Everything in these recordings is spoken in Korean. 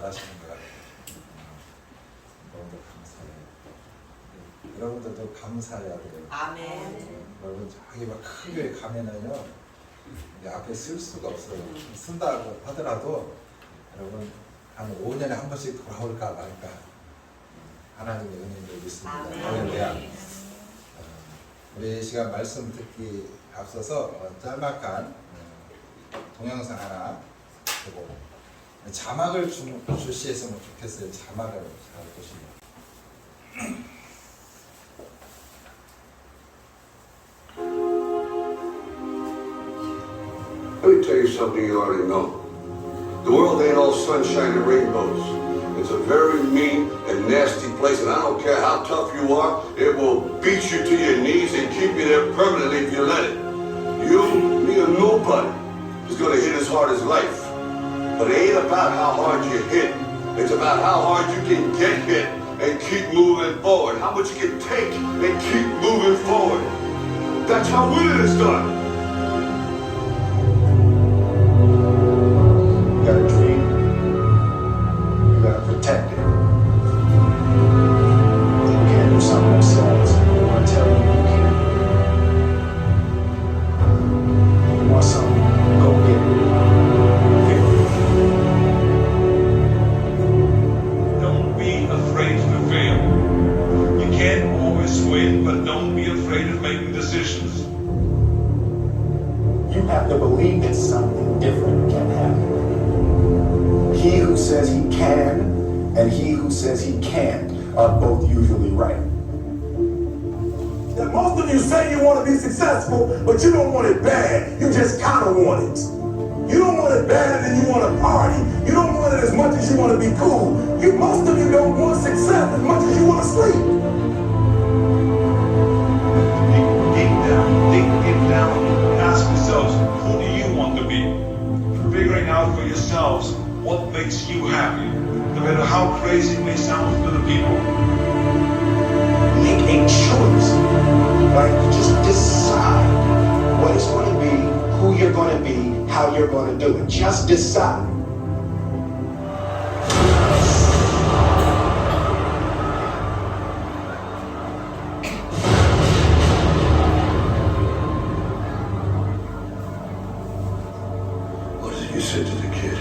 잘하시는 것 같아요. 너무 감사해요. 여러분들도 감사해야 돼요. 아멘. 여러분 저기 막 큰 교회 가면은요 앞에 쓸 수가 없어요. 쓴다고 하더라도 여러분 한 5년에 한 번씩 돌아올까 말까 하나님의 은혜를 믿습니다. 할렐루야. 우리 시간 말씀 듣기 앞서서 짤막한 동영상 하나 보고 자막을 주시했으면 좋겠어요. 자막을 잘 보시면. Let me tell you something you already know. The world ain't all sunshine and rainbows. It's a very mean and nasty place, and I don't care how tough you are, it will beat you to your knees and keep you there permanently if you let it. You, me, or nobody is going to hit as hard as life. But it ain't about how hard you hit. It's about how hard you can get hit and keep moving forward. How much you can take and keep moving forward. That's how winning is done. You got a dream, you gotta protect it. You can't do something themselves. They wanna tell you you can't. You want something, go get it. Don't be afraid to fail. You can't always win, but don't be afraid of making decisions. You have to believe that something different can happen. He who says he can and he who says he can't are both usually right. That most of you say you want to be successful, but you don't want it bad. You just kind of want it. You don't want it bad and you want to party. You don't want it as much as you want to be cool. Most of you don't want success as much as you want to sleep. Deep down, ask yourselves, who do you want to be? Figuring out for yourselves what makes you happy, no matter how crazy it may sound to other people. Make a choice, right? Just decide what it's going to be, who you're going to be, how you're going to do it. Just decide. What is it you said to the kid?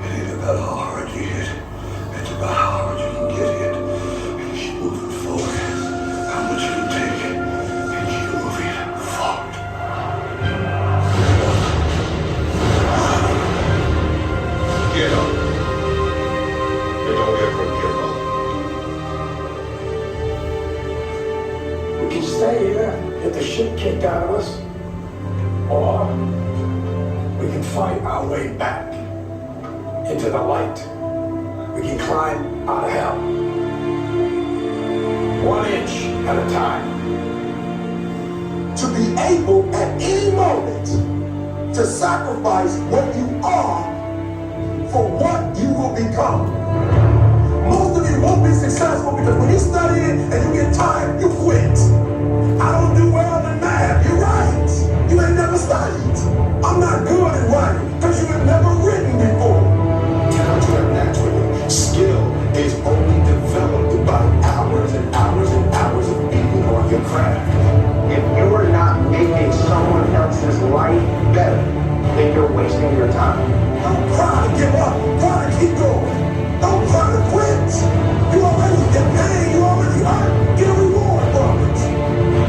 It ain't about how hard you hit. It's about how hard you can get hit and keep moving forward. How much you can take and keep moving forward. Get up. And don't ever give up. We can stay here, get the shit kicked out of us, or we can fight our way back into the light. We can climb out of hell, 1 inch at a time. To be able at any moment to sacrifice what you are for what you will become. Most of you won't be successful because when you study it and you get tired, you quit. I don't do well in math. You're right. You ain't never studied. I'm not good at writing because you have never written before. Talents are naturally. Skill is only developed by hours and hours and hours of beating on your craft. If you are not making someone else's life better, then you're wasting your time. Don't try to give up. Try to keep going. Don't try to quit. You already get paid. You already earned. Get a reward from it.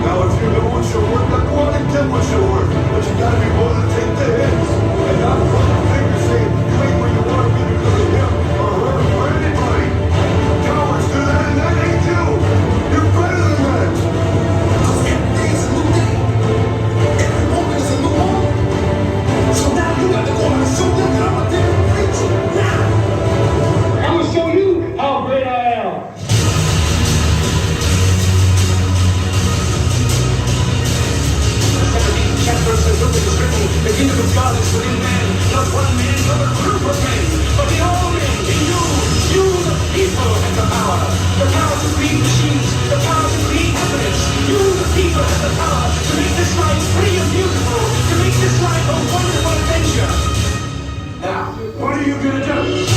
Now if you know what you're worth, then go out and get what you're worth. But you gotta be willing to take the hits. And not point the finger saying you ain't where you want to be because of him or her or anybody. Cowards do that and that ain't you. You're better than that. Because every day is a new day. Every moment is a new moment. So now you got to go out and show them that I'm a different creature. Now. I'm gonna show you how great I am. The kingdom of God is within man, not one man, but a group of men. But the all men in you the people have the power. The power to create machines, the power to create evidence. You the people have the power to make this life free and beautiful, to make this life a wonderful adventure. Now, what are you gonna do?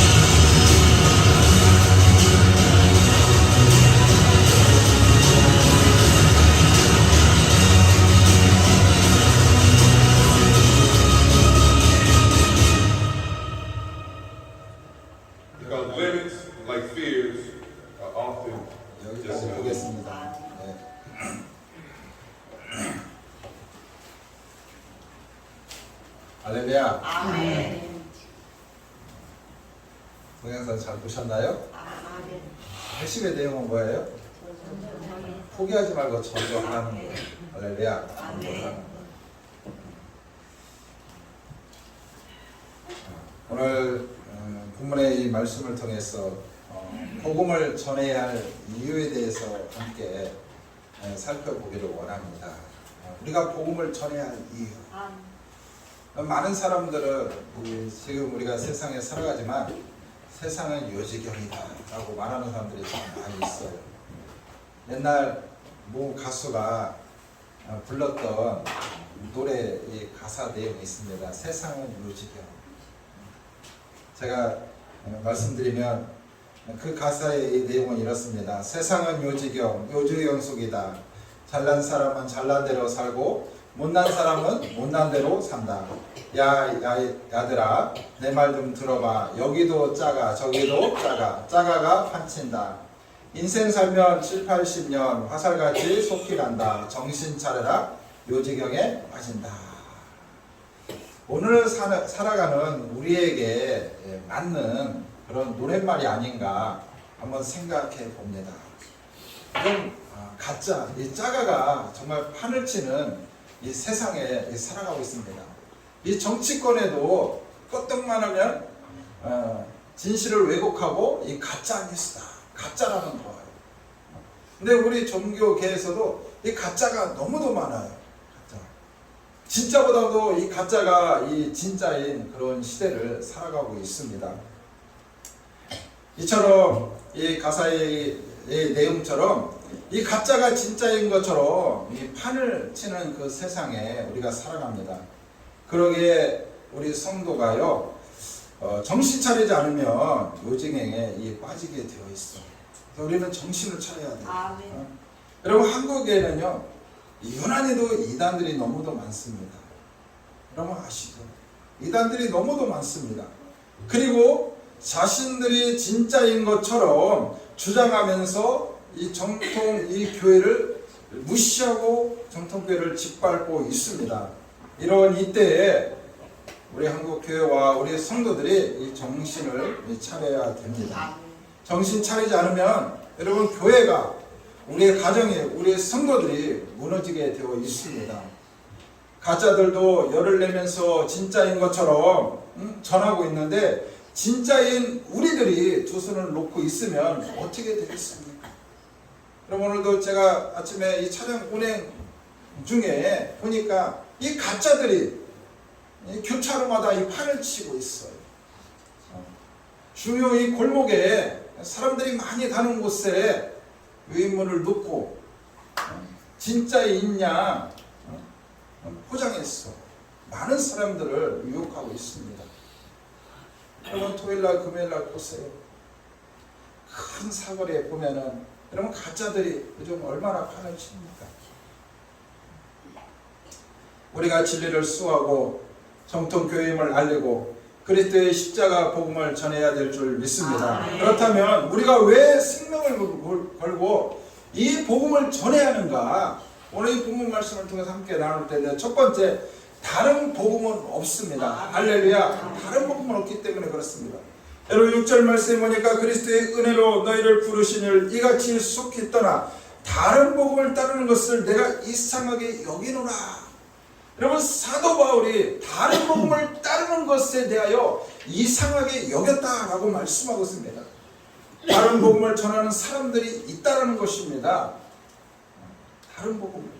Because limits, like fears, are often 여기까지 just 보겠습니다. 네. 할렐루야. 아멘. 동영상 잘 보셨나요? 아멘. 핵심의 내용은 뭐예요? 포기하지 말고 전도하는 거예요. 할렐루야. 전도하는 거. 오늘 본문의 이 말씀을 통해서 복음을 전해야 할 이유에 대해서 함께 살펴보기를 원합니다. 우리가 복음을 전해야 할 이유. 많은 사람들은 지금 우리가 세상에 살아가지만 세상은 요지경이다 라고 말하는 사람들이 참 많이 있어요. 옛날 모 가수가 불렀던 노래 이 가사 내용이 있습니다. 세상은 요지경. 제가 말씀드리면 그 가사의 내용은 이렇습니다. 세상은 요지경, 요지경 속이다. 잘난 사람은 잘난 대로 살고 못난 사람은 못난 대로 산다. 야들아 내 말 좀 들어봐. 여기도 작아 저기도 작아가 판친다. 인생 살면 7, 80년 화살같이 속히 간다. 정신 차려라 요지경에 빠진다. 오늘 살아가는 우리에게 맞는 그런 노랫말이 아닌가 한번 생각해 봅니다. 이런 가짜, 이 짜가가 정말 판을 치는 이 세상에 살아가고 있습니다. 이 정치권에도 껐떡만 하면 진실을 왜곡하고 이 가짜 뉴스다, 가짜라는 거예요. 근데 우리 종교계에서도 이 가짜가 너무도 많아요. 가짜. 진짜보다도 이 가짜가 이 진짜인 그런 시대를 살아가고 있습니다. 이처럼 이 가사의 내용처럼 이 가짜가 진짜인 것처럼 이 판을 치는 그 세상에 우리가 살아갑니다. 그러기에 우리 성도가요 정신 차리지 않으면 요지경에 빠지게 되어 있어. 우리는 정신을 차려야 돼요. 여러분 한국에는요 유난히도 이단들이 너무도 많습니다. 여러분 아시죠? 이단들이 너무도 많습니다. 그리고 자신들이 진짜인 것처럼 주장하면서 이 정통 이 교회를 무시하고 정통교회를 짓밟고 있습니다. 이런 이때에 우리 한국교회와 우리 성도들이 이 정신을 차려야 됩니다. 정신 차리지 않으면 여러분 교회가 우리의 가정이 우리의 성도들이 무너지게 되어 있습니다. 가짜들도 열을 내면서 진짜인 것처럼 전하고 있는데 진짜인 우리들이 두 손을 놓고 있으면 어떻게 되겠습니까? 여러분 오늘도 제가 아침에 이 차량 운행 중에 보니까 이 가짜들이 이 교차로마다 이 판을 치고 있어요. 중요 이 골목에 사람들이 많이 가는 곳에 유인물을 놓고 진짜에 있냐 포장했어. 많은 사람들을 유혹하고 있습니다. 여러분 토요일날 금요일날 보세요. 큰 사거리에 보면은 여러분 가짜들이 요즘 얼마나 판을 칩니까? 우리가 진리를 수호하고 정통교회임을 알리고 그리스도의 십자가 복음을 전해야 될 줄 믿습니다. 그렇다면 우리가 왜 생명을 걸고 이 복음을 전해야 하는가? 오늘 이 본문 말씀을 통해서 함께 나눌 텐데 첫 번째 다른 복음은 없습니다. 할렐루야. 다른 복음은 없기 때문에 그렇습니다. 여러분 6절 말씀에 보니까 그리스도의 은혜로 너희를 부르시니를 이같이 속히 떠나 다른 복음을 따르는 것을 내가 이상하게 여기노라. 여러분 사도 바울이 다른 복음을 따르는 것에 대하여 이상하게 여겼다라고 말씀하고 있습니다. 다른 복음을 전하는 사람들이 있다라는 것입니다. 다른 복음.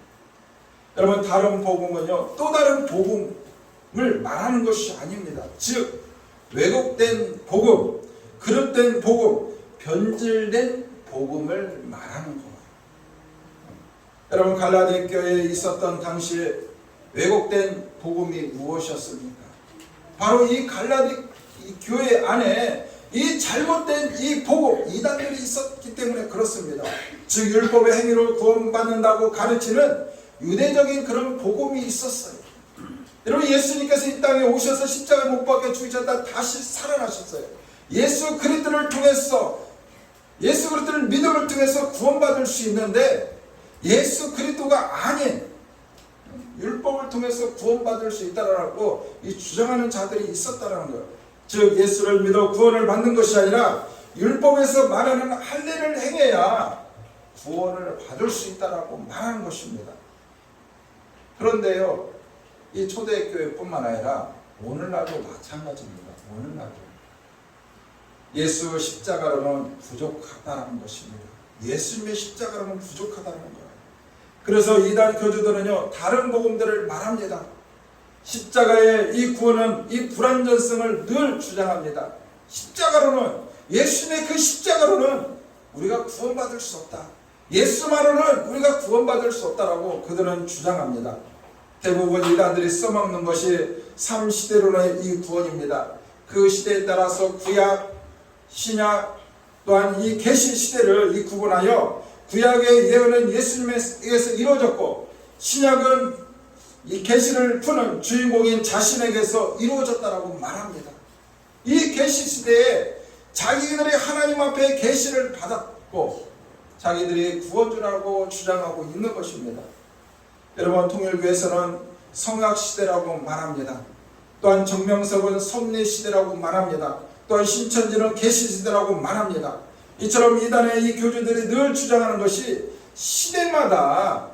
여러분 다른 복음은요 또 다른 복음을 말하는 것이 아닙니다. 즉 왜곡된 복음, 그릇된 복음, 변질된 복음을 말하는 거예요. 여러분 갈라디 교회에 있었던 당시에 왜곡된 복음이 무엇이었습니까? 바로 이 갈라디 교회 안에 이 잘못된 이 복음, 이단들이 있었기 때문에 그렇습니다. 즉 율법의 행위로 구원받는다고 가르치는 유대적인 그런 복음이 있었어요. 여러분 예수님께서 이 땅에 오셔서 십자가에 못 박혀 죽으셨다 다시 살아나셨어요. 예수 그리스도를 통해서 예수 그리스도를 믿음을 통해서 구원받을 수 있는데 예수 그리스도가 아닌 율법을 통해서 구원받을 수 있다라고 이 주장하는 자들이 있었다라는 거예요. 즉 예수를 믿어 구원을 받는 것이 아니라 율법에서 말하는 할례를 행해야 구원을 받을 수 있다라고 말하는 것입니다. 그런데요, 이 초대교회뿐만 아니라 오늘날도 마찬가지입니다. 오늘날도 예수 십자가로는 부족하다는 것입니다. 예수님의 십자가로는 부족하다는 거예요. 그래서 이단 교주들은요, 다른 복음들을 말합니다. 십자가의 이 구원은 이 불완전성을 늘 주장합니다. 십자가로는, 예수님의 그 십자가로는 우리가 구원받을 수 없다. 예수만으로는 우리가 구원받을 수 없다라고 그들은 주장합니다. 대부분 이단들이 써먹는 것이 3시대로는 이 구원입니다. 그 시대에 따라서 구약, 신약, 또한 이 계시 시대를 이 구분하여 구약의 예언은 예수님에 의해서 이루어졌고 신약은 이 계시를 푸는 주인공인 자신에게서 이루어졌다라고 말합니다. 이 계시 시대에 자기들이 하나님 앞에 계시를 받았고 자기들이 구원주라고 주장하고 있는 것입니다. 여러분, 통일교에서는 성약시대라고 말합니다. 또한 정명석은 섭리시대라고 말합니다. 또한 신천지는 계시시대라고 말합니다. 이처럼 이단의 이 교주들이 늘 주장하는 것이 시대마다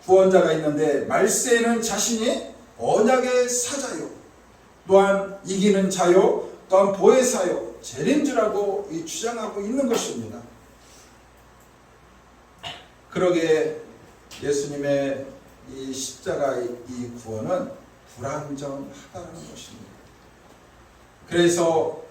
구원자가 있는데 말세에는 자신이 언약의 사자요, 또한 이기는 자요, 또한 보혜사요, 재림주라고 주장하고 있는 것입니다. 그러기에 예수님의 이 십자가의 이 구원은 불완전하다는 것입니다. 그래서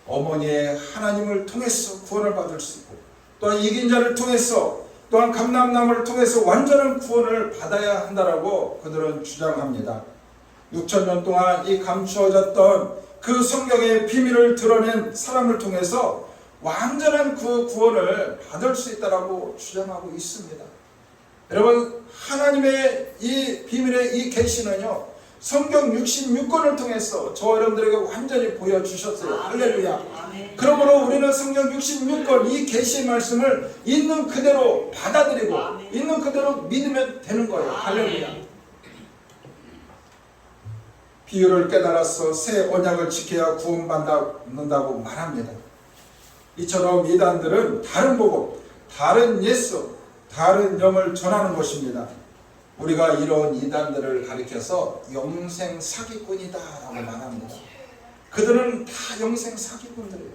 어머니의 하나님을 통해서 구원을 받을 수 있고 또한 이긴 자를 통해서 또한 감람나무를 통해서 완전한 구원을 받아야 한다라고 그들은 주장합니다. 6,000년 동안 이 감추어졌던 그 성경의 비밀을 드러낸 사람을 통해서 완전한 그 구원을 받을 수 있다라고 주장하고 있습니다. 여러분, 하나님의 이 비밀의 이 계시는요, 성경 66권을 통해서 저 여러분들에게 완전히 보여주셨어요. 할렐루야. 그러므로 우리는 성경 66권 이 계시의 말씀을 있는 그대로 받아들이고 있는 그대로 믿으면 되는 거예요. 할렐루야. 비유를 깨달아서 새 언약을 지켜야 구원받는다고 말합니다. 이처럼 이단들은 다른 복음, 다른 예수, 다른 영을 전하는 것입니다. 우리가 이런 이단들을 가리켜서 영생 사기꾼이다 라고 말합니다. 그들은 다 영생 사기꾼들이에요.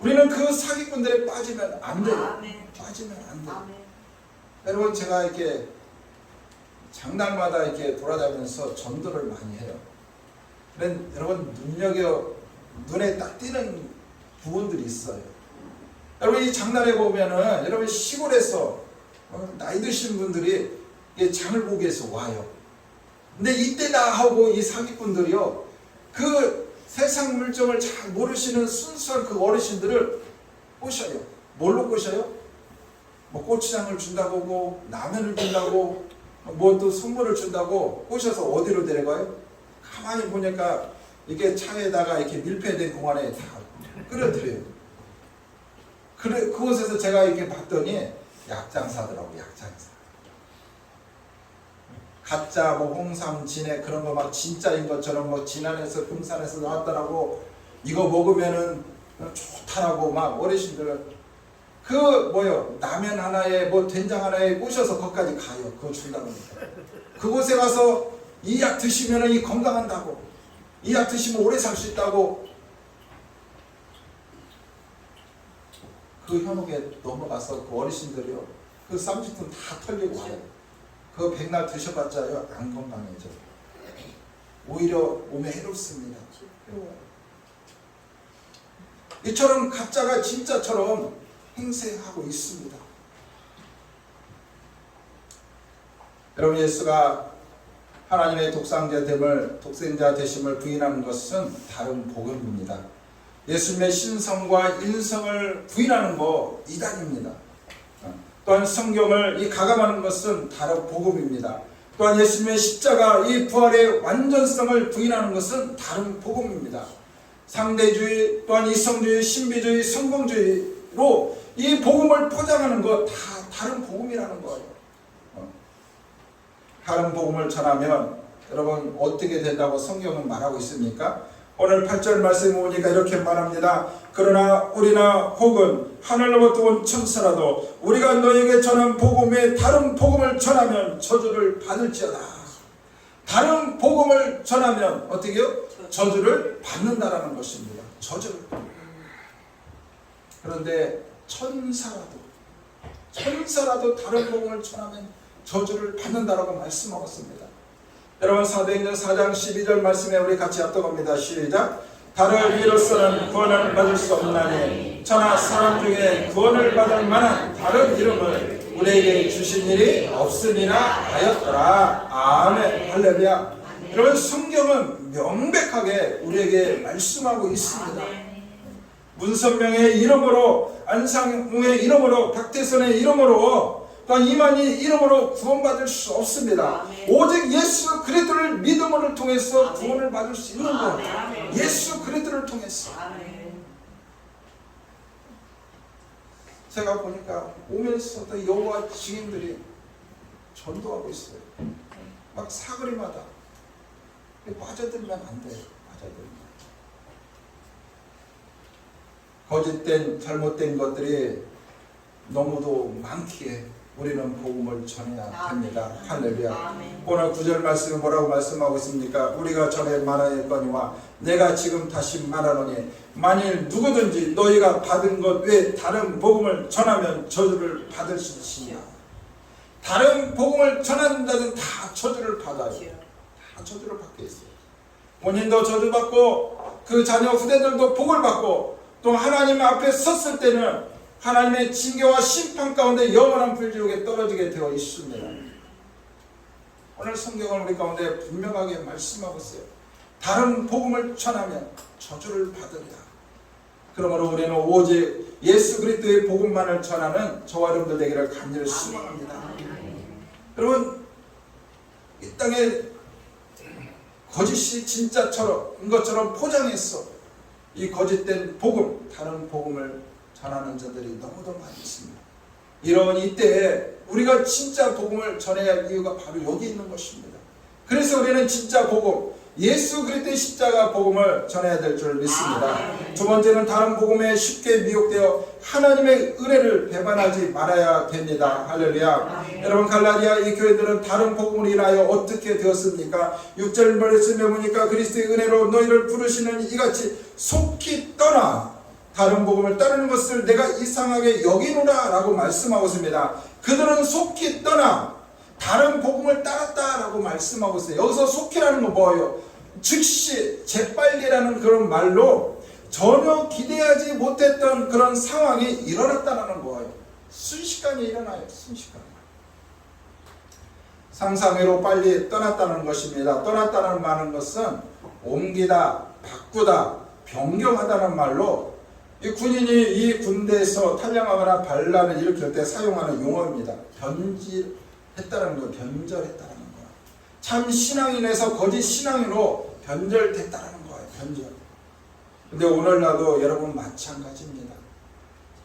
우리는 그 사기꾼들에 빠지면 안 돼요. 빠지면 안 돼요. 여러분, 제가 이렇게 장날마다 이렇게 돌아다니면서 전도를 많이 해요. 그런데 여러분, 눈에 딱 띄는 부분들이 있어요. 여러분, 이 장날에 보면은 여러분 시골에서 나이 드신 분들이 장을 보기 위해서 와요. 근데 이때다 하고 이 사기꾼들이요, 그 세상 물정을 잘 모르시는 순수한 그 어르신들을 꼬셔요. 뭘로 꼬셔요? 뭐 고추장을 준다고, 뭐 라면을 준다고, 뭐 또 선물을 준다고 꼬셔서 어디로 데려가요? 가만히 보니까 이렇게 차에다가 이렇게 밀폐된 공간에 다 끌어들여요. 그래, 그곳에서 제가 이렇게 봤더니 약장사더라고, 약장사. 가짜 뭐 홍삼, 진액 그런 거 막 진짜인 것처럼 뭐 진안에서 금산에서 나왔다라고 이거 먹으면은 좋다라고 막 어르신들 그 뭐요 라면 하나에 뭐 된장 하나에 꼬셔서 거기까지 가요. 그거 준다고. 그곳에 가서 이 약 드시면은 이 건강한다고, 이 약 드시면 오래 살 수 있다고. 그 현혹에 넘어가서 그 어르신들이요, 그 쌈짓돈 다 털리고 와요. 그거 백날 드셔봤자요, 안 건강해져. 오히려 몸에 해롭습니다. 이처럼 가짜가 진짜처럼 행세하고 있습니다. 여러분, 예수가 하나님의 독생자 되심을 부인하는 것은 다른 복음입니다. 예수님의 신성과 인성을 부인하는 거 이단입니다. 또한 성경을 가감하는 것은 다른 복음입니다. 또한 예수님의 십자가 이 부활의 완전성을 부인하는 것은 다른 복음입니다. 상대주의, 또한 이성주의, 신비주의, 성공주의로 이 복음을 포장하는 거 다 다른 복음이라는 거예요. 다른 복음을 전하면 여러분 어떻게 된다고 성경은 말하고 있습니까? 오늘 8절 말씀에 보니까 이렇게 말합니다. 그러나 우리나 혹은 하늘로부터 온 천사라도 우리가 너에게 전한 복음 외에 다른 복음을 전하면 저주를 받을지어다. 다른 복음을 전하면 어떻게 해요? 저주를 받는다라는 것입니다. 저주를. 그런데 천사라도 다른 복음을 전하면 저주를 받는다라고 말씀하셨습니다. 여러분 사도행전 4장 12절 말씀에 우리 같이 합독합니다. 시작. 다른 이로서는 구원을 받을 수 없나니 천하 사람 중에 구원을 받을 만한 다른 이름을 우리에게 주신 일이 없음이나 하였더라. 아멘. 할렐루야. 여러분 성경은 명백하게 우리에게 말씀하고 있습니다. 문선명의 이름으로, 안상웅의 이름으로, 박태선의 이름으로, 또한 이만희 이름으로 구원받을 수 없습니다. 오직 예수 그리스도를 믿음을 통해서 구원을 받을 수 있는 것. 예수 그리스도를 통해서. 제가 보니까 오면서도 여호와 증인들이 전도하고 있어요. 막 사거리마다 빠져들면 안 돼요. 빠져들면. 거짓된 잘못된 것들이 너무도 많기에 우리는 복음을 전해야 됩니다. 할렐루야. 오늘 9절 말씀은 뭐라고 말씀하고 있습니까? 우리가 전에 말하였거니와 내가 지금 다시 말하노니 만일 누구든지 너희가 받은 것 외에 다른 복음을 전하면 저주를 받을 수 있으냐. 다른 복음을 전하는 자는 다 저주를 받아요. 다 저주를 받게 있어요. 본인도 저주받고 그 자녀 후대들도 복을 받고 또 하나님 앞에 섰을 때는 하나님의 징계와 심판 가운데 영원한 불지옥에 떨어지게 되어 있습니다. 오늘 성경은 우리 가운데 분명하게 말씀하고 있어요. 다른 복음을 전하면 저주를 받으리라. 그러므로 우리는 오직 예수 그리스도의 복음만을 전하는 저와 여러분들 되기를 간절히 소망합니다. 여러분 이 땅에 거짓이 진짜처럼 것처럼 포장해서 이 거짓된 복음, 다른 복음을 전하는 자들이 너무도 많이 있습니다. 이런 이때에 우리가 진짜 복음을 전해야 할 이유가 바로 여기 있는 것입니다. 그래서 우리는 진짜 복음, 예수 그리스도의 십자가 복음을 전해야 될 줄 믿습니다. 두 번째는 다른 복음에 쉽게 미혹되어 하나님의 은혜를 배반하지 말아야 됩니다. 할렐루야. 여러분 갈라디아 이 교회들은 다른 복음을 인하여 어떻게 되었습니까? 6절 말씀에 보니까 그리스도의 은혜로 너희를 부르시는 이같이 속히 떠나 다른 복음을 따르는 것을 내가 이상하게 여기노라 라고 말씀하고 있습니다. 그들은 속히 떠나 다른 복음을 따랐다 라고 말씀하고 있어요. 여기서 속히라는 건 뭐예요? 즉시 재빨리라는 그런 말로 전혀 기대하지 못했던 그런 상황이 일어났다는 거예요. 순식간에 일어나요. 순식간에. 상상외로 빨리 떠났다는 것입니다. 떠났다는 말은 것은 옮기다, 바꾸다, 변경하다는 말로 이 군인이 이 군대에서 탈영하거나 반란을 일으킬 때 사용하는 용어입니다. 변질했다는 거, 변절했다는 거예요. 참 신앙인에서 거짓 신앙인으로 변절됐다는 거예요. 변절. 근데 오늘날도 여러분 마찬가지입니다.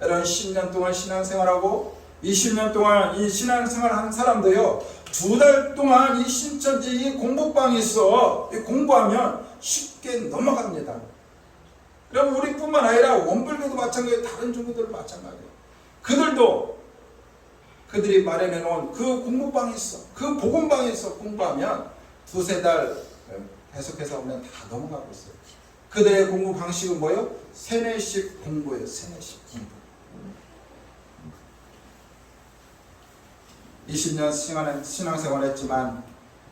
여러분 10년 동안 신앙생활하고 20년 동안 이 신앙생활하는 사람도요 2달 동안 이 신천지 이 공부방에서 공부하면 쉽게 넘어갑니다. 여러분 우리뿐만 아니라 원불교도 마찬가지예요. 다른 종교들도 마찬가지예요. 그들이 마련해 놓은 그 공부방에서 그 복음방에서 공부하면 2-3달 계속해서 오면 다 넘어가고 있어요. 그들의 공부 방식은 뭐예요? 세뇌식 공부예요. 세뇌식 공부. 20년 신앙생활 했지만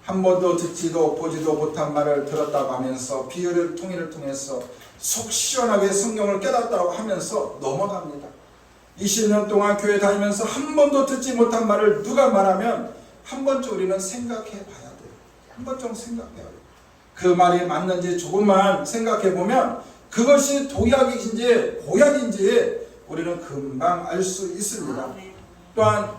한 번도 듣지도 보지도 못한 말을 들었다고 하면서 비유를 통일을 통해서 속 시원하게 성경을 깨닫다고 하면서 넘어갑니다. 20년 동안 교회 다니면서 한 번도 듣지 못한 말을 누가 말하면 한 번쯤 우리는 생각해 봐야 돼요. 한 번쯤 생각해야 돼요. 그 말이 맞는지 조금만 생각해 보면 그것이 독약인지 보약인지 우리는 금방 알 수 있습니다. 또한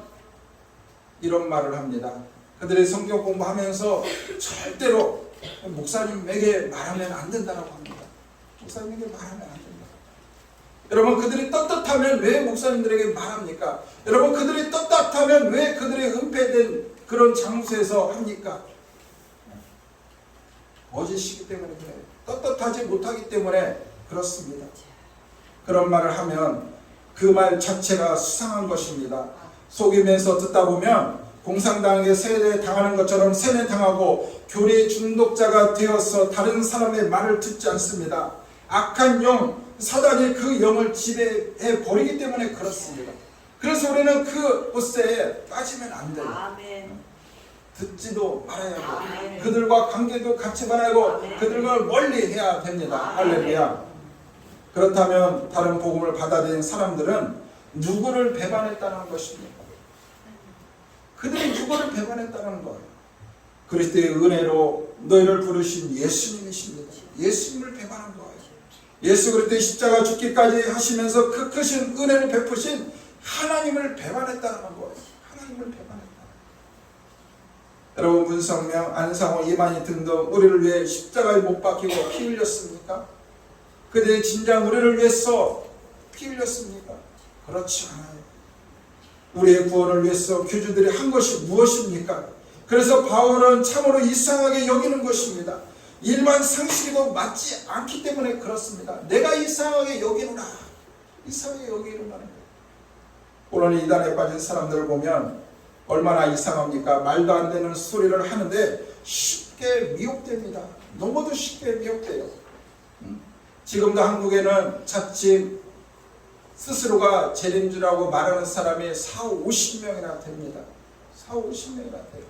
이런 말을 합니다. 그들이 성경 공부하면서 절대로 목사님에게 말하면 안 된다고 합니다. 목사님에게 말하면 안 됩니다. 여러분 그들이 떳떳하면 왜 목사님들에게 말합니까? 여러분 그들이 떳떳하면 왜 그들의 은폐된 그런 장소에서 합니까? 거짓이기 때문에 그래요. 떳떳하지 못하기 때문에 그렇습니다. 그런 말을 하면 그 말 자체가 수상한 것입니다. 속이면서 듣다 보면 공상당하게 세뇌당하는 것처럼 세뇌당하고 교리의 중독자가 되어서 다른 사람의 말을 듣지 않습니다. 악한 영, 사단이 그 영을 지배해 버리기 때문에 그렇습니다. 그래서 우리는 그 옷에 빠지면 안 돼요. 아멘. 듣지도 말아야 하고 아멘. 그들과 관계도 갖지 말아야 하고 아멘. 그들과 멀리 해야 됩니다. 아멘. 할렐루야. 그렇다면 다른 복음을 받아들인 사람들은 누구를 배반했다는 것입니까? 그들이 누구를 배반했다는 거예요. 그리스도의 은혜로 너희를 부르신 예수님이십니다. 예수님을 배반한 거예요. 예수 그리스도의 십자가 죽기까지 하시면서 그 크신 은혜를 베푸신 하나님을 배반했다는 거예요. 하나님을 배반했다. 여러분 문성명, 안상호, 이만희 등등 우리를 위해 십자가에 못 박히고 피 흘렸습니까? 그들이 진작 우리를 위해서 피 흘렸습니까? 그렇지 않아요. 우리의 구원을 위해서 교주들이 한 것이 무엇입니까? 그래서 바울은 참으로 이상하게 여기는 것입니다. 일반 상식에도 맞지 않기 때문에 그렇습니다. 내가 이상하게 여기노라. 이상하게 여기노라는 거예요. 오늘 이단에 빠진 사람들을 보면 얼마나 이상합니까? 말도 안 되는 소리를 하는데 쉽게 미혹됩니다. 너무도 쉽게 미혹돼요. 지금도 한국에는 자칫 스스로가 재림주라고 말하는 사람이 40-50명이나 됩니다. 40-50명이나 돼요.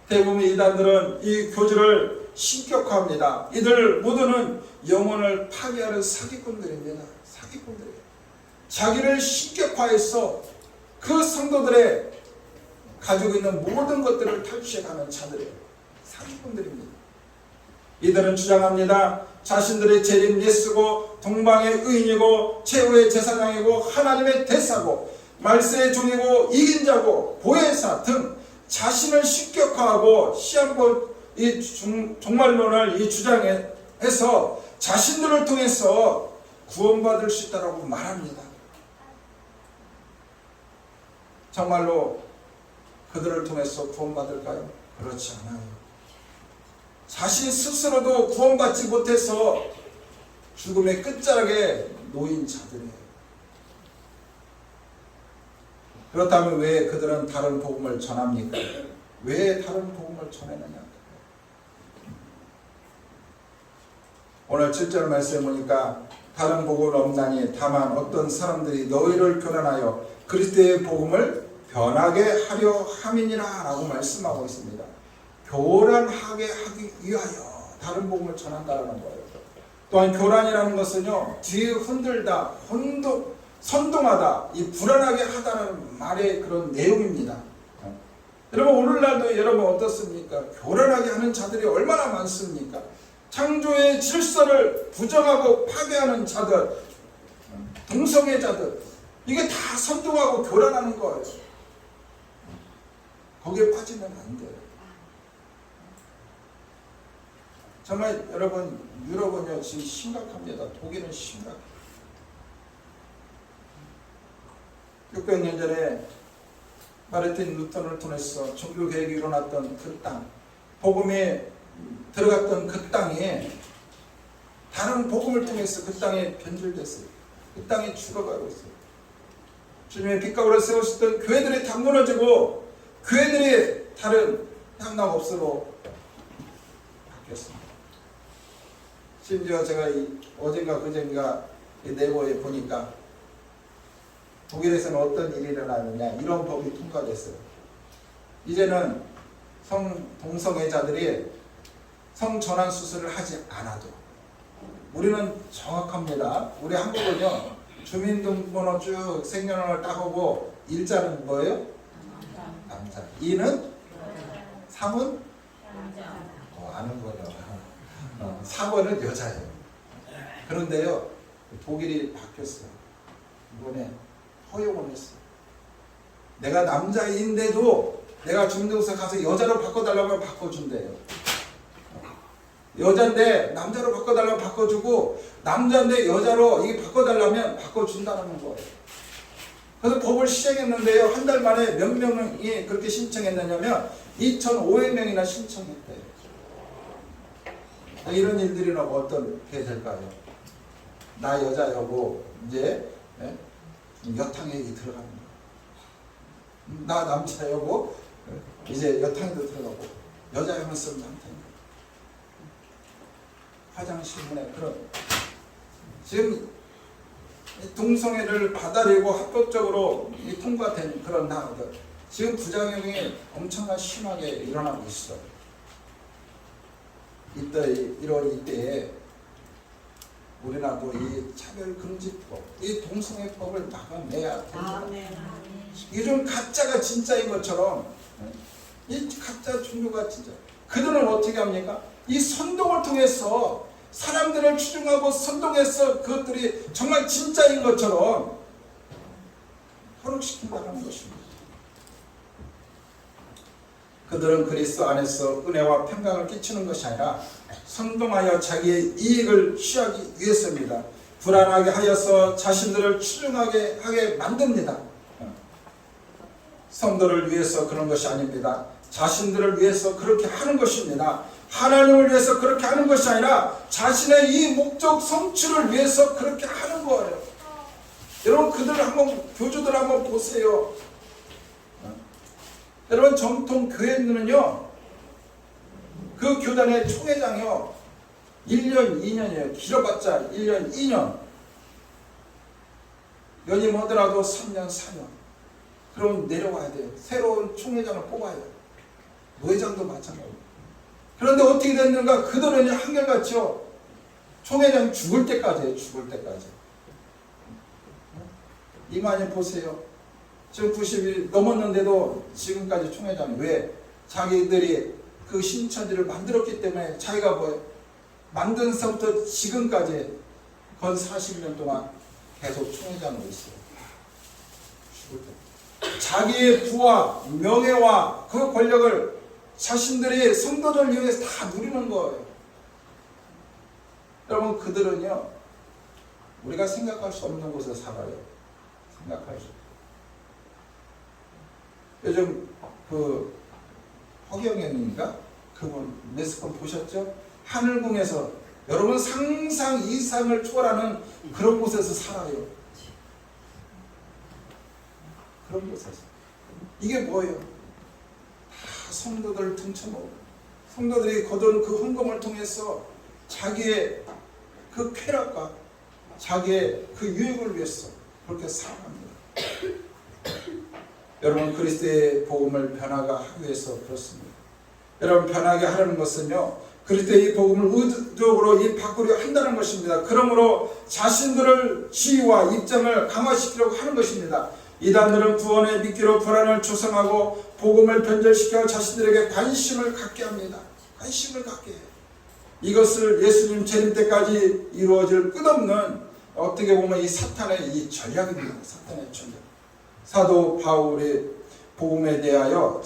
대부분 이단들은 이 교주를 신격화합니다. 이들 모두는 영혼을 파괴하는 사기꾼들입니다. 사기꾼들이에요. 자기를 신격화해서 그 성도들의 가지고 있는 모든 것들을 탈취해가는 자들이에요. 사기꾼들입니다. 이들은 주장합니다. 자신들의 재림 예수고 동방의 의인이고 최후의 제사장이고 하나님의 대사고 말세의 종이고 이긴 자고 보혜사 등 자신을 신격화하고 시한번 이 종말론을 이 주장해서 자신들을 통해서 구원받을 수 있다고 말합니다. 정말로 그들을 통해서 구원받을까요? 그렇지 않아요. 자신 스스로도 구원받지 못해서 죽음의 끝자락에 놓인 자들이에요. 그렇다면 왜 그들은 다른 복음을 전합니까? 왜 다른 복음을 전하느냐? 오늘 7절 말씀에 보니까 다른 복음은 없나니 다만 어떤 사람들이 너희를 교란하여 그리스도의 복음을 변하게 하려 함이니라 라고 말씀하고 있습니다. 교란하게 하기 위하여 다른 복음을 전한다는 거예요. 또한 교란이라는 것은요, 뒤에 흔들다, 선동하다, 이 불안하게 하다는 말의 그런 내용입니다. 여러분 오늘날도 여러분 어떻습니까? 교란하게 하는 자들이 얼마나 많습니까? 창조의 질서를 부정하고 파괴하는 자들, 동성애자들, 이게 다 선동하고 교란하는 거예요. 거기에 빠지면 안 돼요. 정말 여러분 유럽은요 지금 심각합니다. 독일은 심각해요. 600년 전에 마르틴 루터를 통해서 종교개혁이 일어났던 그 땅, 복음이 들어갔던 그 땅에 다른 복음을 통해서 그 땅에 변질됐어요. 그 땅에 죽어가고 있어요. 주님의 빛가루를 세우셨던 교회들이 다 무너지고 교회들이 다른 향락업소로 바뀌었습니다. 심지어 제가 어젠가 그젠가 네이버에 보니까 독일에서는 어떤 일이 일어나느냐 이런 법이 통과됐어요. 이제는 동성애자들이 성전환 수술을 하지 않아도 우리는 정확합니다. 우리 한국은요 주민등록번호 쭉 생년월일 따보고 일자는 뭐예요? 남자. 이는? 상은? 아는 거죠. 4번은 여자예요. 그런데요 독일이 바뀌었어요. 이번에 허용을 했어요. 내가 남자인데도 내가 주민등록서 가서 여자로 바꿔달라고 하면 바꿔준대요. 여자인데 남자로 바꿔달라면 바꿔주고, 남자인데 여자로 이게 바꿔달라면 바꿔준다는 거예요. 그래서 법을 시행했는데요, 한 달 만에 몇 명이 그렇게 신청했느냐면 2,500명이나 신청했대요. 이런 일들이 어떻게 될까요? 나 여자 여보 이제 여탕에 들어가는 거예요. 나 남자 여보 이제 여탕에도 들어가고, 여자여만 쓰면 남탕. 화장실 문에 그런, 지금 동성애를 받아들이고 합법적으로 통과된 그런 나라들, 지금 부작용이 엄청나게 심하게 일어나고 있어요. 이때에 우리나라도 이 차별금지법, 이 동성애법을 막아내야 됩니다. 이게 좀 가짜가 진짜인 것처럼, 이 가짜 종교가 진짜. 그들은 어떻게 합니까? 이 선동을 통해서 사람들을 추종하고 선동해서 그것들이 정말 진짜인 것처럼 현혹시킨다는 것입니다. 그들은 그리스도 안에서 은혜와 평강을 끼치는 것이 아니라 선동하여 자기의 이익을 취하기 위해서입니다. 불안하게 하여서 자신들을 추종하게 하게 만듭니다. 성도를 위해서 그런 것이 아닙니다. 자신들을 위해서 그렇게 하는 것입니다. 하나님을 위해서 그렇게 하는 것이 아니라 자신의 이 목적 성취를 위해서 그렇게 하는 거예요. 여러분, 그들 한번, 교주들 한번 보세요. 여러분, 정통 교회는요, 그 교단의 총회장이요, 1년, 2년이에요. 길어봤자 1년, 2년. 연임하더라도 3년, 4년. 그럼 내려와야 돼요. 새로운 총회장을 뽑아야 돼요. 노회장도 마찬가지예요. 그런데 어떻게 됐는가? 그들은 한결같이요, 총회장 죽을 때까지 해요. 죽을 때까지. 이만희 보세요. 지금 90일 넘었는데도 지금까지 총회장. 왜? 자기들이 그 신천지를 만들었기 때문에, 자기가 뭐예요? 만든 서부터 지금까지 건 40년 동안 계속 총회장으로 있어요. 죽을 때. 자기의 부와 명예와 그 권력을 자신들이 성도들 위해서 다 누리는 거예요. 여러분, 그들은요, 우리가 생각할 수 없는 곳에 살아요. 생각할 수. 요즘 그 허경영인가? 그분 매스컴 보셨죠? 하늘궁에서 여러분 상상 이상을 초월하는 그런 곳에서 살아요. 그런 곳에서. 이게 뭐예요? 다 성도들 등쳐먹고, 성도들이 거둔 그 헌금을 통해서 자기의 그 쾌락과 자기의 그 유익을 위해서 그렇게 살아갑니다. 여러분, 그리스도의 복음을 변화가 하기 위해서 그렇습니다. 여러분, 변하게 하려는 것은요, 그리스도의 복음을 의도적으로 바꾸려 한다는 것입니다. 그러므로 자신들을 지위와 입장을 강화시키려고 하는 것입니다. 이단들은 구원의 미끼로 불안을 조성하고 복음을 변절시켜 자신들에게 관심을 갖게 합니다. 관심을 갖게 해요. 이것을 예수님 재림 때까지 이루어질 끝없는, 어떻게 보면 이 사탄의 이 전략입니다. 사탄의 전략. 사도 바울의 복음에 대하여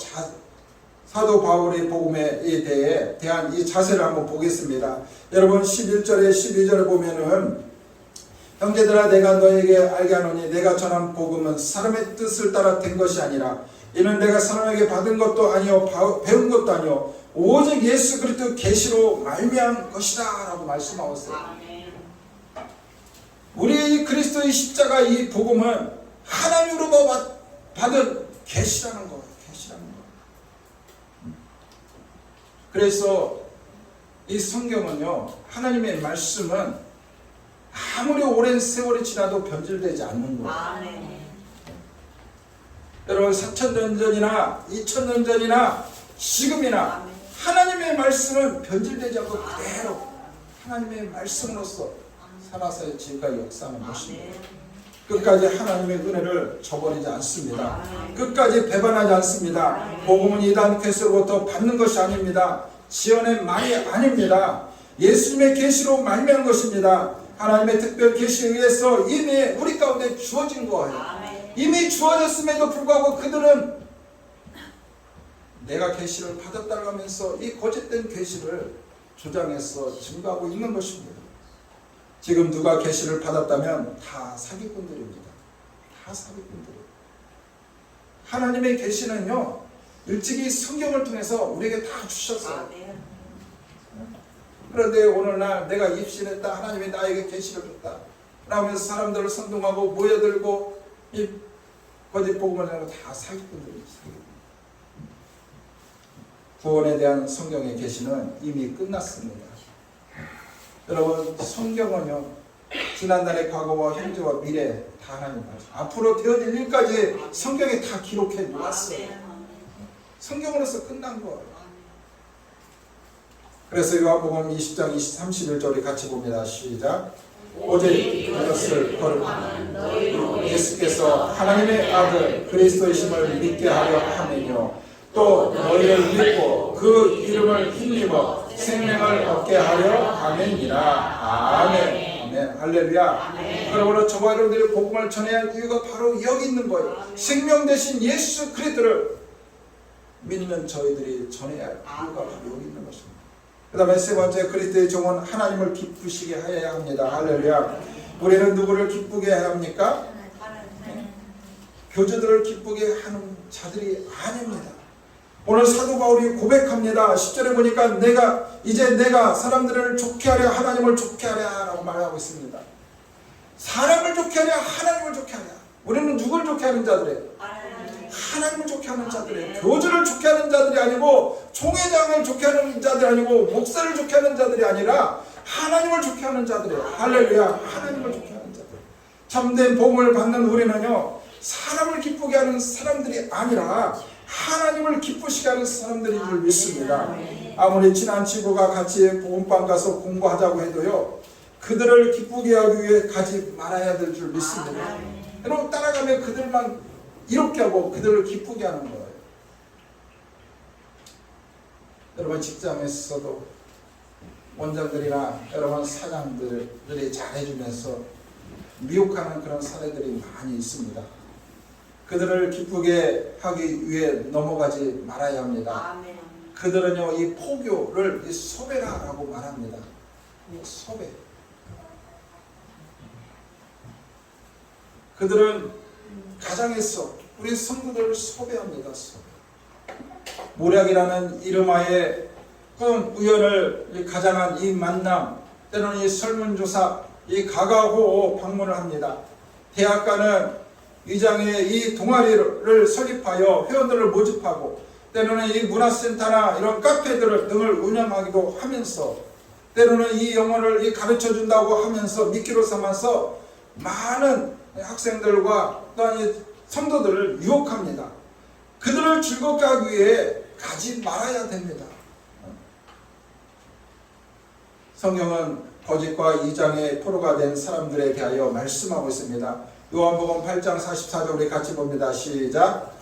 사도 바울의 복음에 대한 이 자세를 한번 보겠습니다. 여러분, 11절에 12절에 보면은, 형제들아, 내가 너에게 알게 하노니 내가 전한 복음은 사람의 뜻을 따라 된 것이 아니라 이는 내가 사람에게 받은 것도 아니요 배운 것도 아니요 오직 예수 그리스도 계시로 말미암은 것이다 라고 말씀하고 있어요. 우리 그리스도의 십자가 이 복음은 하나님으로 받은 계시라는 거예요. 계시라는 거예요. 그래서 이 성경은요, 하나님의 말씀은 아무리 오랜 세월이 지나도 변질되지 않는 거예요. 여러분, 4,000년 전이나 2,000년 전이나 지금이나 하나님의 말씀은 변질되지 않고 그대로 하나님의 말씀으로서 살아서 지금까지 역사하는 것입니다. 끝까지 하나님의 은혜를 저버리지 않습니다. 끝까지 배반하지 않습니다. 복음은 이단 퀘스로부터 받는 것이 아닙니다. 지연의 말이 아닙니다. 예수님의 계시로 말미암은 것입니다. 하나님의 특별 계시에 의해서 이미 우리 가운데 주어진 거예요. 이미 주어졌음에도 불구하고 그들은 내가 계시를 받았다고 하면서 이 거짓된 계시를 주장해서 증거하고 있는 것입니다. 지금 누가 계시를 받았다면 다 사기꾼들입니다. 다 사기꾼들이에요. 하나님의 계시는요, 일찍이 성경을 통해서 우리에게 다 주셨어요. 그런데 오늘날 내가 입신했다, 하나님이 나에게 계시를 줬다 라면서 사람들을 선동하고 모여들고 이 거짓 복음을 하는 다 사기꾼들이에요. 구원에 대한 성경의 계시는 이미 끝났습니다. 여러분, 성경은요, 지난날의 과거와 현재와 미래 다 하나님 말씀, 앞으로 되어질 일까지 성경에 다 기록해 놓았어요. 성경으로서 끝난 거예요. 그래서 요한복음 20장 31절에 같이 봅니다. 시작. 오직 이것을 거룩한 너희로 예수께서 하나님의 아들 그리스도이심을 믿게 하려 함이요 또 너희를 믿고 그 이름을 힘입어 생명을 얻게 하려 함이니라. 아멘. 아멘. 할렐루야. 그러므로 저와 여러분들이 복음을 전해야 할 이유가 바로 여기 있는 거예요. 생명 대신 예수 그리스도를 믿는 저희들이 전해야 할 이유가 바로 여기 있는 것입니다. 그 다음에 세 번째, 그리스도의 종은 하나님을 기쁘시게 하여야 합니다. 할렐루야. 우리는 누구를 기쁘게 해야 합니까? 교주들을 기쁘게 하는 자들이 아닙니다. 오늘 사도 바울이 고백합니다. 10절에 보니까 내가 사람들을 좋게 하려 하나님을 좋게 하려 라고 말하고 있습니다. 사람을 좋게 하려 하나님을 좋게 하려. 우리는 누굴 좋게 하는 자들이에요? 하나님을 좋게 하는 자들이에요. 교주를 좋게 하는 자들이 아니고 총회장을 좋게 하는 자들이 아니고 목사를 좋게 하는 자들이 아니라 하나님을 좋게 하는 자들이에요. 할렐루야. 하나님을 좋게 하는 자들. 참된 복음을 받는 우리는요, 사람을 기쁘게 하는 사람들이 아니라 하나님을 기쁘시게 하는 사람들인 줄 믿습니다. 아무리 친한 친구가 같이 복음방 가서 공부하자고 해도요, 그들을 기쁘게 하기 위해 가지 말아야 될 줄 믿습니다. 여러분, 따라가면 그들만 이렇게 하고 그들을 기쁘게 하는 거예요. 여러분, 직장에서도 원장들이나 여러분 사장들이 잘해주면서 미혹하는 그런 사례들이 많이 있습니다. 그들을 기쁘게 하기 위해 넘어가지 말아야 합니다. 그들은요, 이 포교를 이 소배라고 말합니다. 소배. 그들은 가장에서 우리 성도들을 소배합니다. 소배. 모략이라는 이름하에 우연을 가장한 이 만남, 때로는 이 설문조사, 이 가가호 방문을 합니다. 대학가는 위장의 이 동아리를 설립하여 회원들을 모집하고, 때로는 이 문화센터나 이런 카페들을 등을 운영하기도 하면서, 때로는 이 영어를 가르쳐 준다고 하면서 미끼로 삼아서 많은 학생들과 또한 이 성도들을 유혹합니다. 그들을 즐겁게 하기 위해 가지 말아야 됩니다. 성경은 거짓과 이장의 포로가 된 사람들에 대하여 말씀하고 있습니다. 요한복음 8장 44절 우리 같이 봅니다. 시작.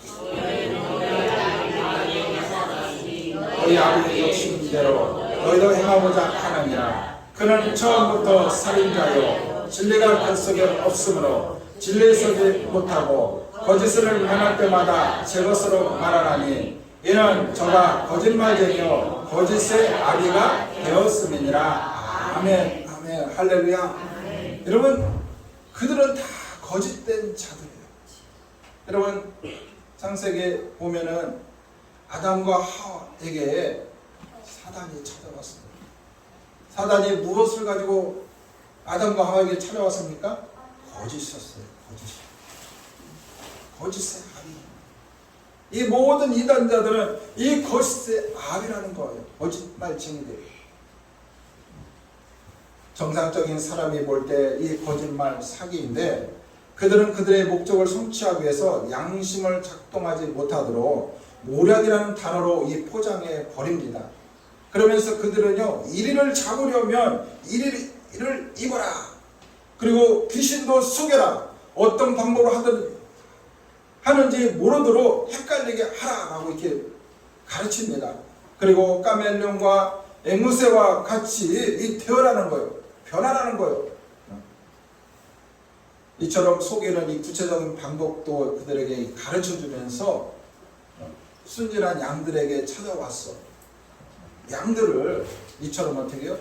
너희 아버지 욕심대로 너희도 행하고자 하느니라. 그는 처음부터 살인자요 진리가 그 속에 없으므로 진리에 서지 못하고 거짓을 면할 때마다 제 것으로 말하나니 이는 저가 거짓말쟁이요 거짓의 아비가 되었음이니라. 아멘. 아멘. 할렐루야. 여러분, 그들은 다 거짓된 자들이에요. 여러분, 창세기에 보면은 아담과 하와에게 사단이 찾아왔습니다. 사단이 무엇을 가지고 아담과 하와에게 찾아왔습니까? 거짓이었어요. 거짓의 아비. 이 모든 이단자들은 이 거짓의 아비라는 거예요. 거짓말쟁이들. 정상적인 사람이 볼 때 이 거짓말 사기인데, 그들은 그들의 목적을 성취하기 위해서 양심을 작동하지 못하도록 모략이라는 단어로 이 포장해 버립니다. 그러면서 그들은요, 이리를 잡으려면 이리를 입어라. 그리고 귀신도 속여라. 어떤 방법으로 하는지 모르도록 헷갈리게 하라라고 이렇게 가르칩니다. 그리고 까멜령과 앵무새와 같이 되어라는 거예요. 변화라는 거예요. 이처럼 속이는 이 구체적인 방법도 그들에게 가르쳐주면서 순진한 양들에게 찾아왔어. 양들을 이처럼 어떻게 해요?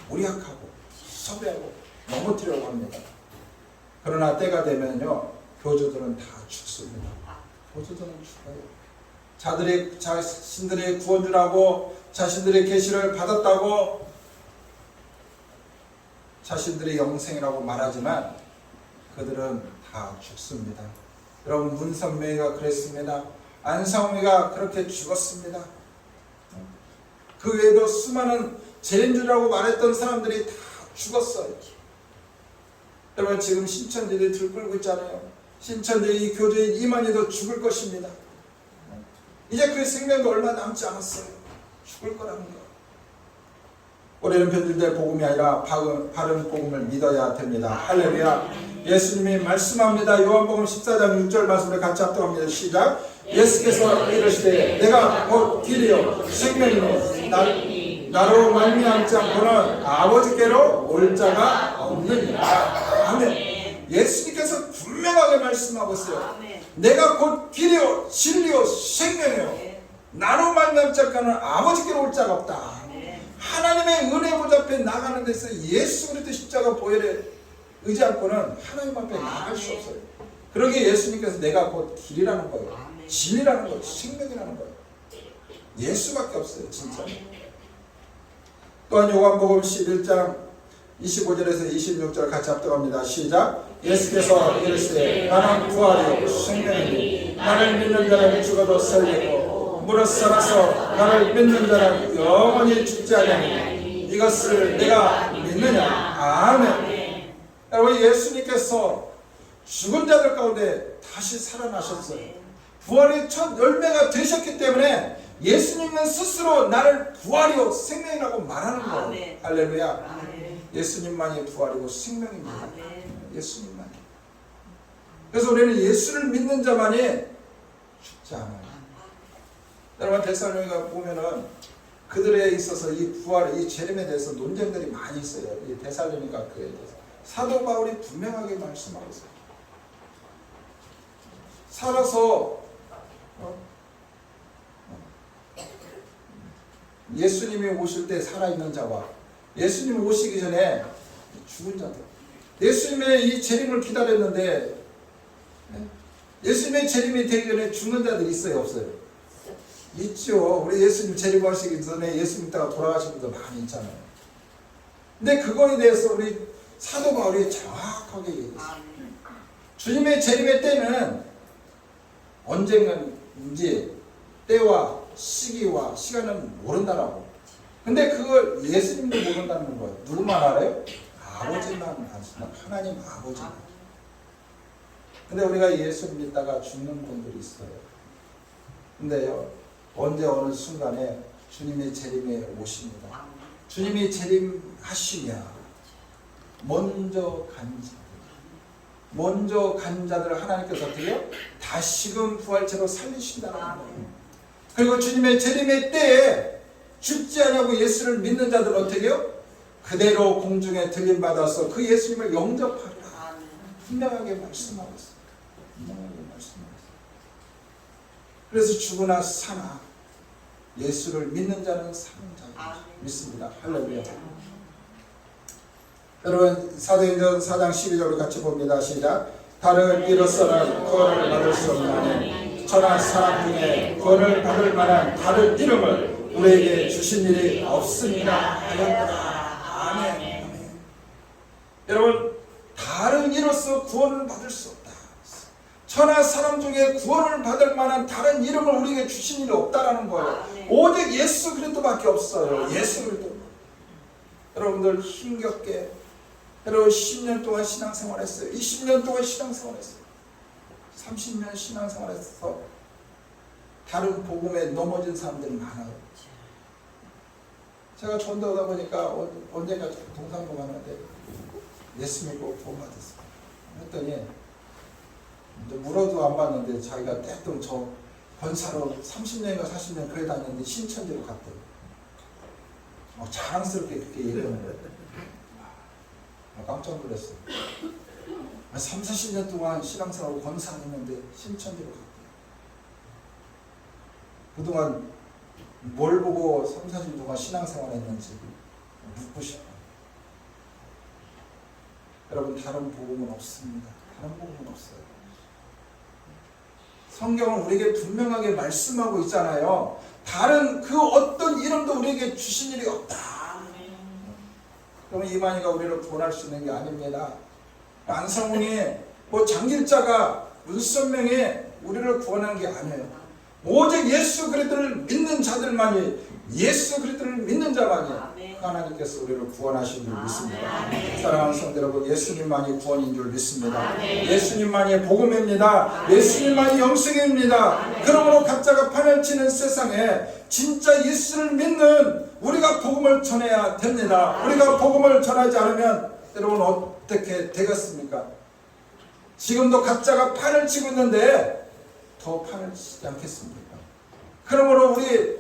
무리하고 섭외하고 넘어뜨리려고 합니다. 그러나 때가 되면요, 교주들은 다 죽습니다. 교주들은 죽어요. 자신들의 구원주라고 자신들의 계시를 받았다고 자신들의 영생이라고 말하지만 그들은 다 죽습니다. 여러분, 문선명이가 그랬습니다. 안성미가 그렇게 죽었습니다. 그 외에도 수많은 재림주라고 말했던 사람들이 다 죽었어요. 여러분, 지금 신천지들이 들끓고 있잖아요. 신천지의 이 교주의 이만희도 죽을 것입니다. 이제 그 생명도 얼마 남지 않았어요. 죽을 거라는 거. 우리는 변질될 복음이 아니라 바른 복음을 믿어야 됩니다. 할렐루야. 예수님이 말씀합니다. 요한복음 14장 6절 말씀을 같이 합독합니다. 시작. 예수께서 이르시되 내가 곧 길이요 생명이니 나로 말미암지 않고는 아버지께로 올 자가 없느니라. 아멘. 예수님께서 분명하게 말씀하고 있어요. 내가 곧 길이요 진리요 생명이요 나로 말미암지 않고는 아버지께로 올 자가 없다. 하나님의 은혜 보좌 앞에 나가는 데서 예수 그리스도 십자가 보혈에 의지 않고는 하나님 앞에 나갈 수 없어요. 그러기에 예수님께서 내가 곧 길이라는 거예요. 진리라는 거예요. 생명이라는 거예요. 예수밖에 없어요. 진짜. 또한 요한복음 11장 25절에서 26절 같이 합독합니다. 시작. 예수께서 이르시되 나는 부활이요 생명이니 나를 믿는 자는 죽어도 살리고 무릇 살아서 나를 믿는 자는 영원히 죽지 아니하니 이것을 내가 믿느냐. 아멘. 여러분, 예수님께서 죽은 자들 가운데 다시 살아나셨어요. 부활의 첫 열매가 되셨기 때문에 예수님은 스스로 나를 부활이요 생명이라고 말하는 거예요. 할렐루야. 예수님만이 부활이고 생명입니다. 예수님만이. 그래서 우리는 예수를 믿는 자만이 죽지 않아요. 여러분, 데살로니가 보면은 그들에 있어서 이 부활, 이 재림에 대해서 논쟁들이 많이 있어요. 이 데살로니가 교회에 대해서. 사도 바울이 분명하게 말씀하고 있어요. 살아서 예수님이 오실 때 살아있는 자와 예수님이 오시기 전에 죽은 자들, 예수님의 이 재림을 기다렸는데 예수님의 재림이 되기 전에 죽는 자들이 있어요, 없어요? 있죠. 우리 예수님 재림하시기 전에 예수님 따라 돌아가신 분들 많이 있잖아요. 근데 그거에 대해서 우리 사도 바울이 정확하게 얘기했어요. 주님의 재림의 때는 언젠간 이제 때와 시기와 시간은 모른다라고. 근데 그걸 예수님도 모른다는 거예요. 누구만 알아요? 아버지만 아시나? 하나님 아버지만. 근데 우리가 예수를 믿다가 죽는 분들이 있어요. 근데요, 언제 어느 순간에 주님의 재림에 오십니다. 주님이 재림하시면 먼저 간 자들을 하나님께서 어떻게 해요? 다시금 부활체로 살리신다는 거예요. 그리고 주님의 재림의 때에 죽지 않냐고 예수를 믿는 자들은 어떻게 해요? 그대로 공중에 들림받아서 그 예수님을 영접하리라. 분명하게 말씀하고 있어요. 분명하게 말씀하고 있어요. 그래서 죽으나 사나 예수를 믿는 자는 사는 자입니다. 믿습니다. 할렐루야. 여러분, 사도행전 4장 12절을 같이 봅니다. 시작. 다른 이로서는 구원을 받을 수 없나니 천하 사람 중에 구원을 받을 만한 다른 이름을 우리에게 주신 일이 없습니다 하였더라. 아멘. 아멘. 여러분, 다른 이로서 구원을 받을 수 없다. 천하 사람 중에 구원을 받을 만한 다른 이름을 우리에게 주신 일이 없다라는 거예요. 오직 예수 그리스도밖에 없어요. 예수 그리스도. 여러분들 힘겹게 여러분 10년 동안 신앙생활했어요. 20년 동안 신앙생활했어요. 30년 신앙생활해서 다른 복음에 넘어진 사람들이 많아요. 제가 전도하다 보니까 언젠가 동상로 가는데 예수 믿고 구원 받았어요. 했더니 이제 물어도 안 받는데 자기가 대뜸 저 권사로 30년인가 40년 교회 다녔는데 신천지로 갔대요. 자랑스럽게 그렇게 얘기하는 거예요. 깜짝 놀랐어요. 3, 40년 동안 신앙생활하고 권사했는데 신천지로 갔대요. 그동안 뭘 보고 3, 4주 동안 신앙생활 했는지 묻고 싶어요. 여러분, 다른 복음은 없습니다. 다른 복음은 없어요. 성경은 우리에게 분명하게 말씀하고 있잖아요. 다른 그 어떤 이름도 우리에게 주신 일이 없다. 그러면 이만희가 우리를 구원할 수 있는 게 아닙니다. 안성훈이 뭐 장길자가 문선명이 우리를 구원하는 게 아니에요. 오직 예수 그리스도를 믿는 자들만이, 예수 그리스도를 믿는 자만이 하나님께서 우리를 구원하신 줄 믿습니다. 사랑하는 성도 여러분, 예수님만이 구원인 줄 믿습니다. 예수님만이 복음입니다. 예수님만이 영생입니다. 그러므로 가짜가 판을 치는 세상에 진짜 예수를 믿는 우리가 복음을 전해야 됩니다. 우리가 복음을 전하지 않으면 여러분 어떻게 되겠습니까? 지금도 가짜가 판을 치고 있는데 더 판을 치지 않겠습니까? 그러므로 우리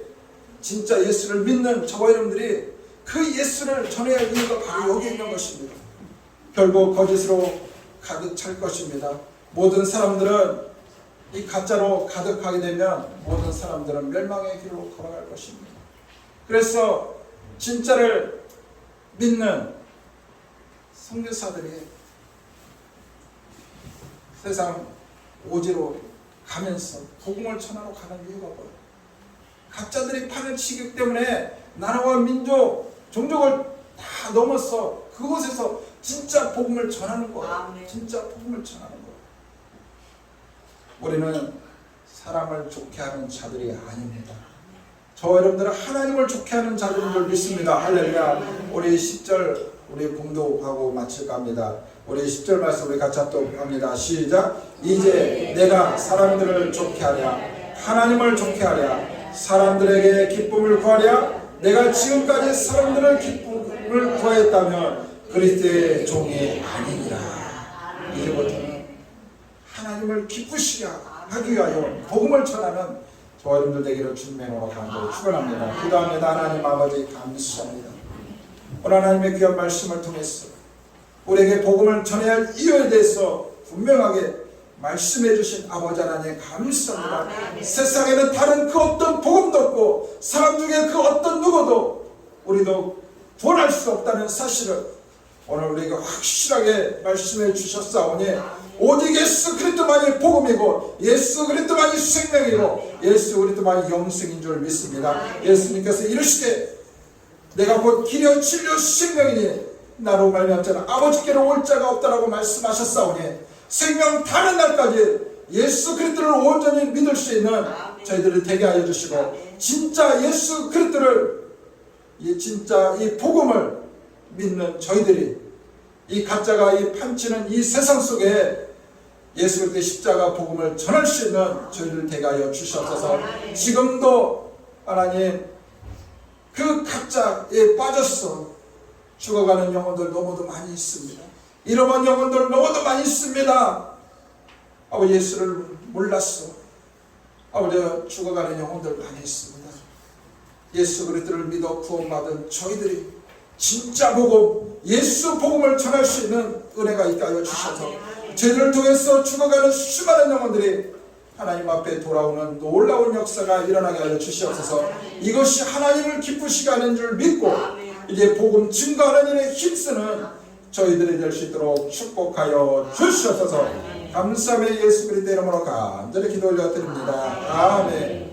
진짜 예수를 믿는 저와 여러분들이 그 예수를 전해야 할 이유가 바로 여기 있는 것입니다. 결국 거짓으로 가득 찰 것입니다. 모든 사람들은 이 가짜로 가득하게 되면 모든 사람들은 멸망의 길로 걸어갈 것입니다. 그래서 진짜를 믿는 선교사들이 세상 오지로 가면서 복음을 전하러 가는 이유가 뭐예요? 가짜들이 판을 치기 때문에 나라와 민족, 종족을 다 넘어서 그곳에서 진짜 복음을 전하는 거예요. 진짜 복음을 전하는 거예요. 우리는 사람을 좋게 하는 자들이 아닙니다. 저 여러분들은 하나님을 좋게 하는 자들인 줄 믿습니다. 할렐루야. 우리 10절 우리 봉독하고 마칠까 합니다. 우리 10절 말씀 우리 같이 합독합니다. 시작. 이제 내가 사람들을 좋게 하랴, 하나님을 좋게 하랴, 사람들에게 기쁨을 구하랴. 내가 지금까지 사람들을 기쁨을 구하였다면 그리스도의 종이 아니니라. 이제부터는 하나님을 기쁘시게 하기 위하여 복음을 전하는 저와 여러분들 되기를 주님의 이름으로 간절히 축원합니다. 기도합니다. 하나님 아버지 감사합니다. 오늘 하나님의 귀한 말씀을 통해서 우리에게 복음을 전해야 할 이유에 대해서 분명하게 말씀해 주신 아버지 하나님 감사합니다. 세상에는 다른 그 어떤 복음도 없고 사람 중에 그 어떤 누구도 우리도 구원할 수 없다는 사실을 오늘 우리에게 확실하게 말씀해 주셨사오니 오직 예수 그리스도만이 복음이고 예수 그리스도만이 생명이고 예수 그리스도만이 영생인 줄 믿습니다. 예수님께서 이르시되 내가 곧 길이요 진리요 생명이니 나로 말미암자는 아버지께로 올 자가 없다라고 말씀하셨사오니 생명 다른 날까지 예수 그리스도를 온전히 믿을 수 있는 저희들을 되게 하여 주시고 진짜 예수 그리스도를 진짜 이 복음을 믿는 저희들이 이 가짜가 이 판치는 이 세상 속에 예수 그리스도의 십자가 복음을 전할 수 있는 저희들을 되게 하여 주시옵소서. 지금도 하나님 그 가짜에 빠졌어 죽어가는 영혼들 너무도 많이 있습니다. 잃어버린 영혼들 너무도 많이 있습니다. 아버지 예수를 몰랐어. 아버지 죽어가는 영혼들 많이 있습니다. 예수 그리스도를 믿어 구원받은 저희들이 진짜 복음, 예수 복음을 전할 수 있는 은혜가 있게 하여 주셔서 저희들을 통해서 죽어가는 수많은 영혼들이 하나님 앞에 돌아오는 놀라운 역사가 일어나게 하여 주시옵소서. 이것이 하나님을 기쁘시게 하는 줄 믿고 이제 복음 증거하는 일에 힘쓰는 저희들이 될 수 있도록 축복하여 주시옵소서. 감사의 예수 그리스도 이름으로 간절히 기도 올려드립니다. 아멘.